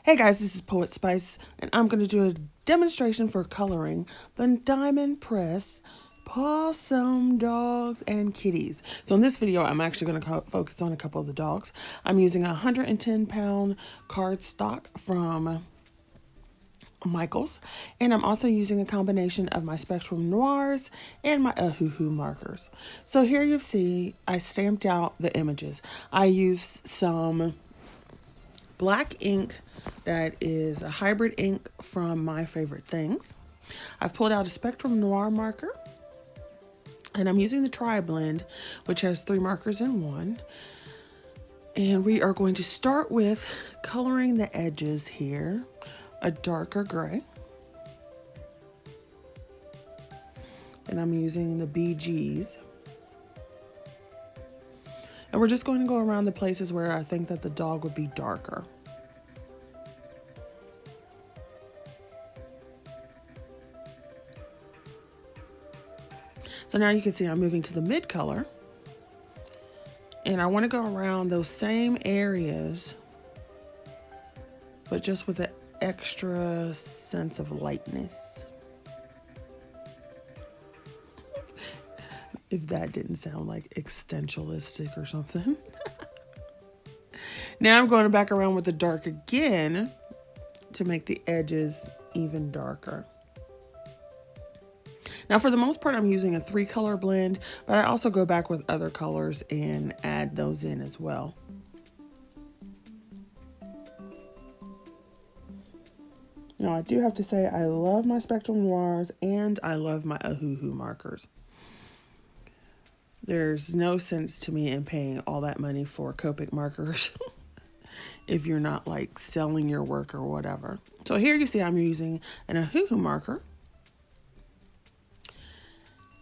Hey guys, this is Poet Spice, and I'm going to do a demonstration for coloring the Diamond Press Paw-some dogs and kitties. So in this video, I'm actually going to focus on a couple of the dogs. I'm using a 110-pound cardstock from Michaels, and I'm also using a combination of my Spectrum Noirs and my OHUHU markers. So here you see I stamped out the images. I used some black ink that is a hybrid ink from My Favorite Things. I've pulled out a Spectrum Noir marker, and I'm using the Tri-Blend, which has 3 markers in one. And we are going to start with coloring the edges here, a darker gray. And I'm using the BGs. And we're just going to go around the places where I think that the dog would be darker. So now you can see I'm moving to the mid color. And I want to go around those same areas, but just with an extra sense of lightness. If that didn't sound like existentialistic or something. Now I'm going back around with the dark again to make the edges even darker. Now for the most part, I'm using a 3-color blend, but I also go back with other colors and add those in as well. Now I do have to say I love my Spectrum Noirs and I love my OHUHU markers. There's no sense to me in paying all that money for Copic markers if you're not like selling your work or whatever. So here you see I'm using an OHUHU marker.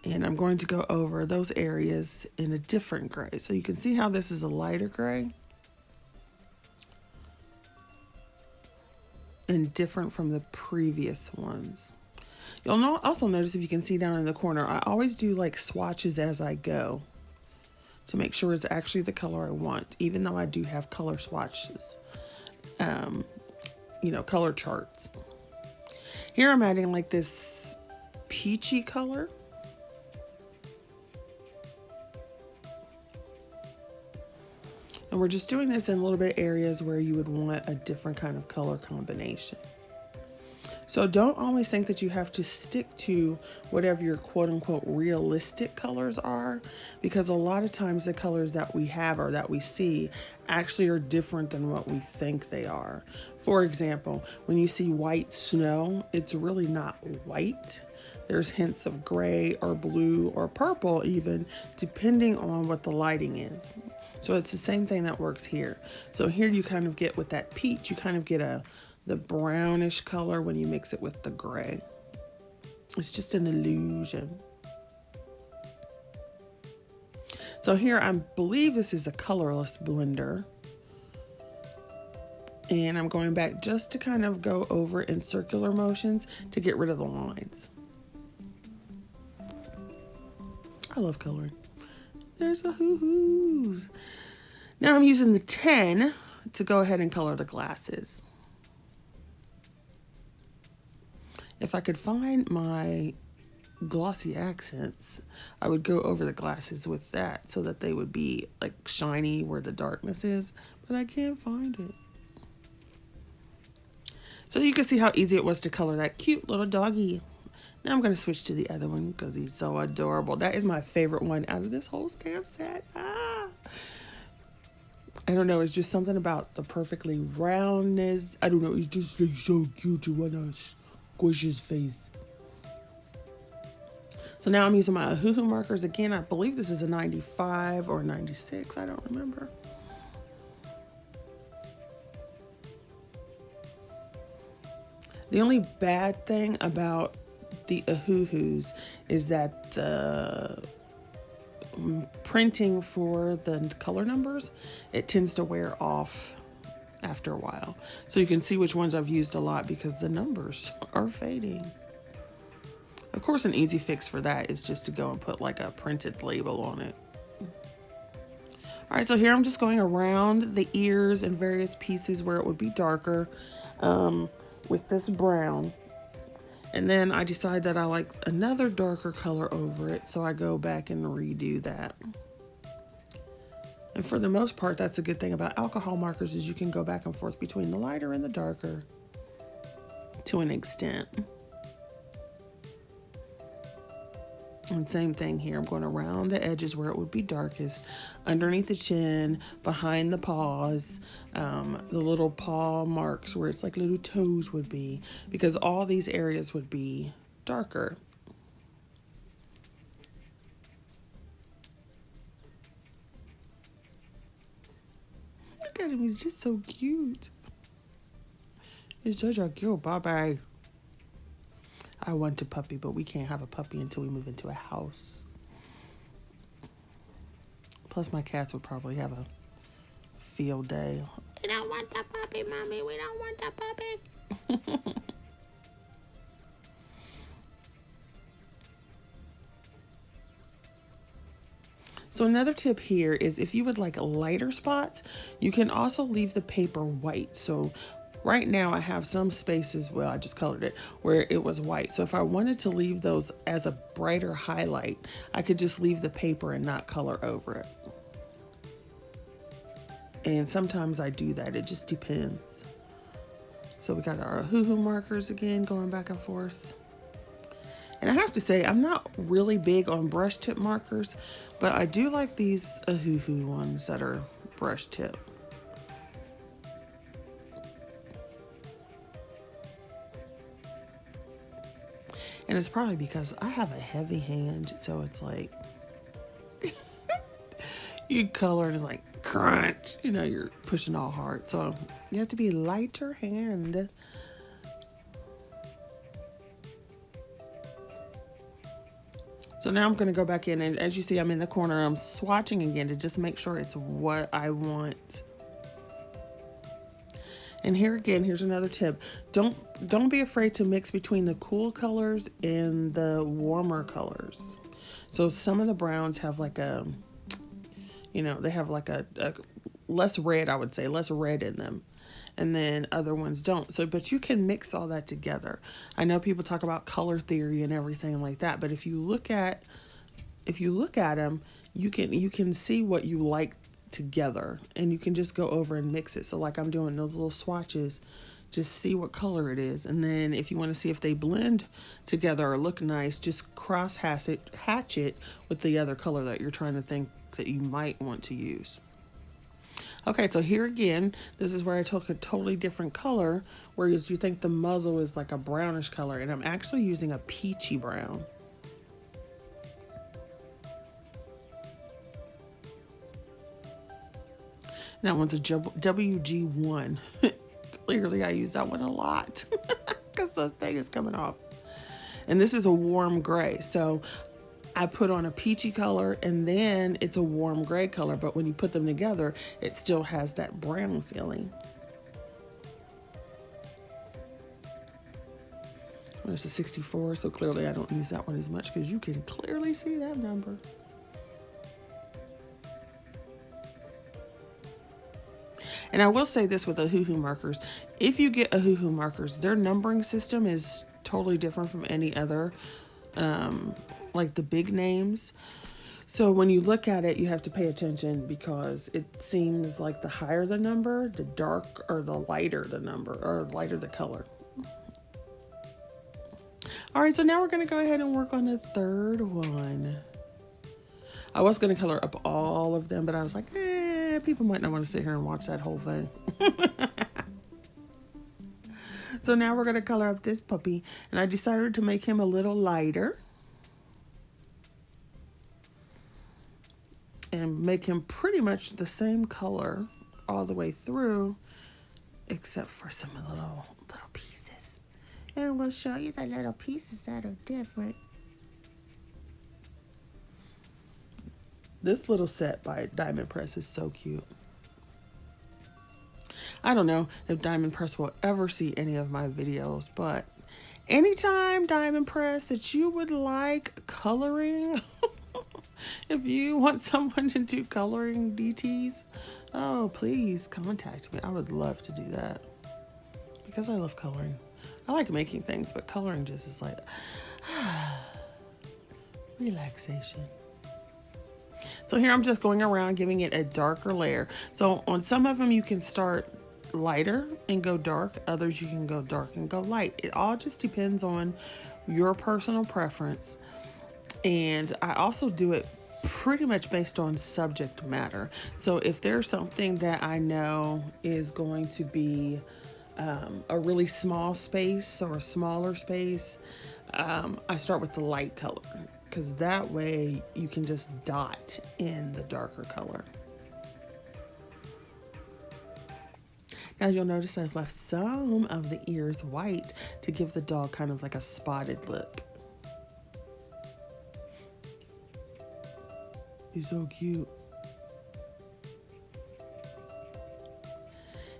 And I'm going to go over those areas in a different gray. So you can see how this is a lighter gray and different from the previous ones. You'll also notice, if you can see down in the corner, I always do like swatches as I go to make sure it's actually the color I want, even though I do have color swatches, color charts. Here I'm adding like this peachy color. And we're just doing this in a little bit of areas where you would want a different kind of color combination. So don't always think that you have to stick to whatever your quote unquote realistic colors are, because a lot of times the colors that we have or that we see actually are different than what we think they are. For example, when you see white snow, it's really not white. There's hints of gray or blue or purple even, depending on what the lighting is. So it's the same thing that works here. So here you kind of get with that peach, you kind of get the brownish color when you mix it with the gray. It's just an illusion. So here I believe this is a colorless blender. And I'm going back just to kind of go over in circular motions to get rid of the lines. I love coloring. There's the hoo-hoos. Now I'm using the 10 to go ahead and color the glasses. If I could find my glossy accents, I would go over the glasses with that so that they would be like shiny where the darkness is, but I can't find it. So you can see how easy it was to color that cute little doggy. Now I'm going to switch to the other one because he's so adorable. That is my favorite one out of this whole stamp set. I don't know. It's just something about the perfectly roundness. I don't know. It's just like so cute. You want to squish his face. So now I'm using my OHUHU markers again. I believe this is a 95 or 96. I don't remember. The only bad thing about the OHUHUs is that the printing for the color numbers, it tends to wear off after a while. So you can see which ones I've used a lot because the numbers are fading. Of course, an easy fix for that is just to go and put like a printed label on it. All right, so here I'm just going around the ears and various pieces where it would be darker. with this brown. And then I decide that I like another darker color over it, so I go back and redo that. And for the most part, that's a good thing about alcohol markers, is you can go back and forth between the lighter and the darker to an extent. And same thing here. I'm going around the edges where it would be darkest, underneath the chin, behind the paws, the little paw marks where it's like little toes would be, because all these areas would be darker. Look at him, he's just so cute. He's such a cute puppy. I want a puppy, but we can't have a puppy until we move into a house. Plus, my cats would probably have a field day. We don't want the puppy, Mommy. We don't want the puppy. So another tip here is if you would like lighter spots, you can also leave the paper white. So right now I have some spaces, well, I just colored it, where it was white. So if I wanted to leave those as a brighter highlight, I could just leave the paper and not color over it. And sometimes I do that, it just depends. So we got our OHUHU markers again, going back and forth. And I have to say, I'm not really big on brush tip markers, but I do like these OHUHU ones that are brush tip. And it's probably because I have a heavy hand, so it's like, you color and it's like crunch, you know, you're pushing all hard. So you have to be lighter hand. So now I'm going to go back in, and as you see, I'm in the corner. I'm swatching again to just make sure it's what I want. And here again, here's another tip. Don't be afraid to mix between the cool colors and the warmer colors. So some of the browns have like a, you know, they have like a less red, I would say, less red in them. And then other ones don't. So, but you can mix all that together. I know people talk about color theory and everything like that, but if you look at them, you can see what you like together, and you can just go over and mix it. So like I'm doing those little swatches, just see what color it is. And then if you want to see if they blend together or look nice, just cross hatch it with the other color that you're trying to think that you might want to use. Okay, so here again, this is where I took a totally different color, whereas you think the muzzle is like a brownish color, and I'm actually using a peachy brown. That one's a WG1. Clearly I use that one a lot because the thing is coming off. And this is a warm gray. So I put on a peachy color, and then it's a warm gray color, but when you put them together, it still has that brown feeling. There's a 64, so clearly I don't use that one as much because you can clearly see that number. And I will say this with OHUHU markers. If you get OHUHU markers, their numbering system is totally different from any other, like the big names. So when you look at it, you have to pay attention, because it seems like the higher the number, the dark or the lighter the number, or lighter the color. All right, so now we're going to go ahead and work on the third one. I was going to color up all of them, but I was like, people might not want to sit here and watch that whole thing. So now we're going to color up this puppy, and I decided to make him a little lighter and make him pretty much the same color all the way through, except for some little pieces. And we'll show you the little pieces that are different. This little set by Diamond Press is so cute. I don't know if Diamond Press will ever see any of my videos, but anytime, Diamond Press, that you would like coloring, if you want someone to do coloring DTs, oh, please contact me. I would love to do that, because I love coloring. I like making things, but coloring just is like relaxation. So here I'm just going around giving it a darker layer. So on some of them you can start lighter and go dark. Others you can go dark and go light. It all just depends on your personal preference. And I also do it pretty much based on subject matter. So if there's something that I know is going to be a really small space or a smaller space, I start with the light color, because that way you can just dot in the darker color. Now you'll notice I've left some of the ears white to give the dog kind of like a spotted look. He's so cute.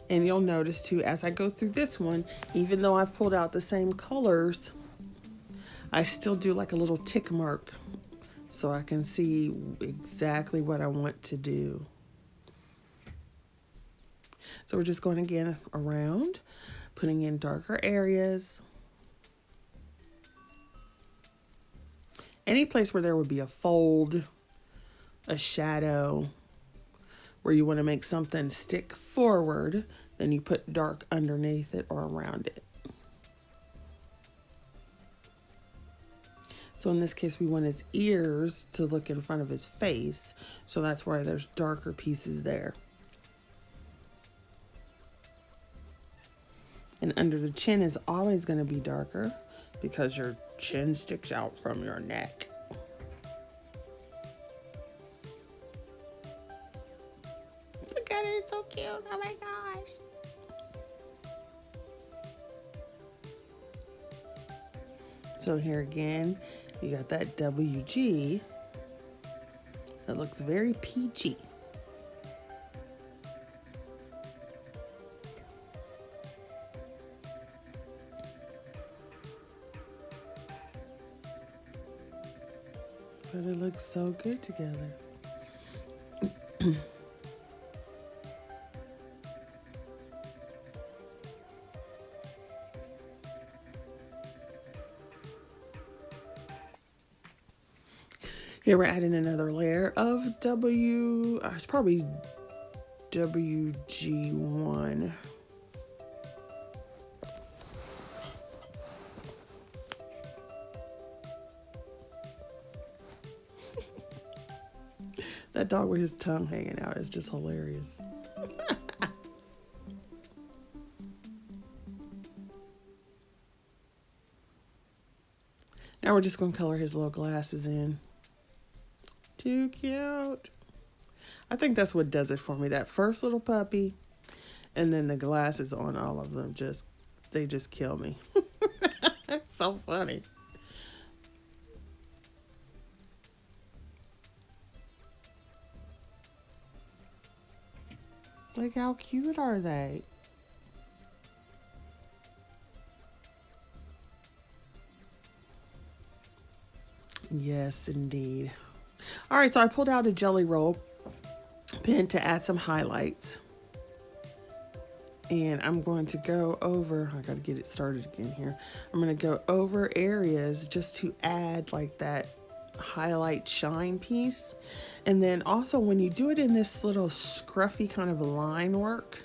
And you'll notice too, as I go through this one, even though I've pulled out the same colors, I still do like a little tick mark so I can see exactly what I want to do. So we're just going again around, putting in darker areas. Any place where there would be a fold, a shadow, where you want to make something stick forward, then you put dark underneath it or around it. So in this case, we want his ears to look in front of his face. So that's why there's darker pieces there. And under the chin is always going to be darker because your chin sticks out from your neck. Look at it, it's so cute. Oh my gosh. So here again, you got that WG that looks very peachy. But it looks so good together. Here we're adding another layer of it's probably WG1. That dog with his tongue hanging out is just hilarious. Now we're just going to color his little glasses in. Too cute. I think that's what does it for me. That first little puppy and then the glasses on all of them, they just kill me. It's so funny. Like, how cute are they? Yes, indeed. All right, so I pulled out a Jelly Roll pen to add some highlights. And I'm going to go over, I got to get it started again here. I'm going to go over areas just to add like that highlight shine piece. And then also when you do it in this little scruffy kind of line work,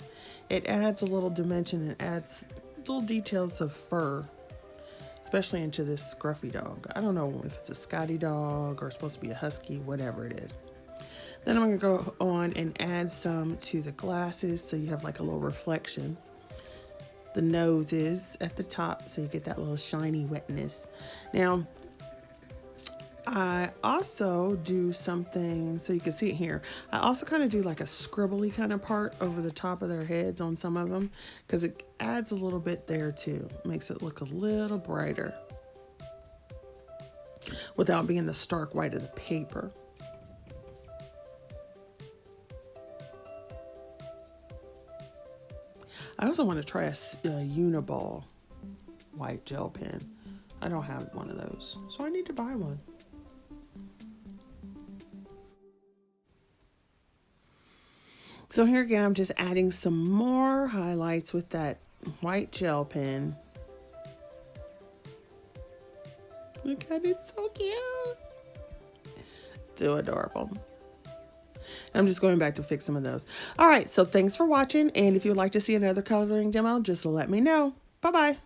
it adds a little dimension and adds little details of fur, especially into this scruffy dog. I don't know if it's a Scotty dog or supposed to be a husky, whatever it is. Then I'm going to go on and add some to the glasses so you have like a little reflection. The nose is at the top so you get that little shiny wetness. Now, I also do something, so you can see it here. I also kind of do like a scribbly kind of part over the top of their heads on some of them because it adds a little bit there too. Makes it look a little brighter without being the stark white of the paper. I also want to try a Uniball white gel pen. I don't have one of those, so I need to buy one. So here again, I'm just adding some more highlights with that white gel pen. Look at it, so cute. So adorable. I'm just going back to fix some of those. All right, so thanks for watching. And if you'd like to see another coloring demo, just let me know. Bye-bye.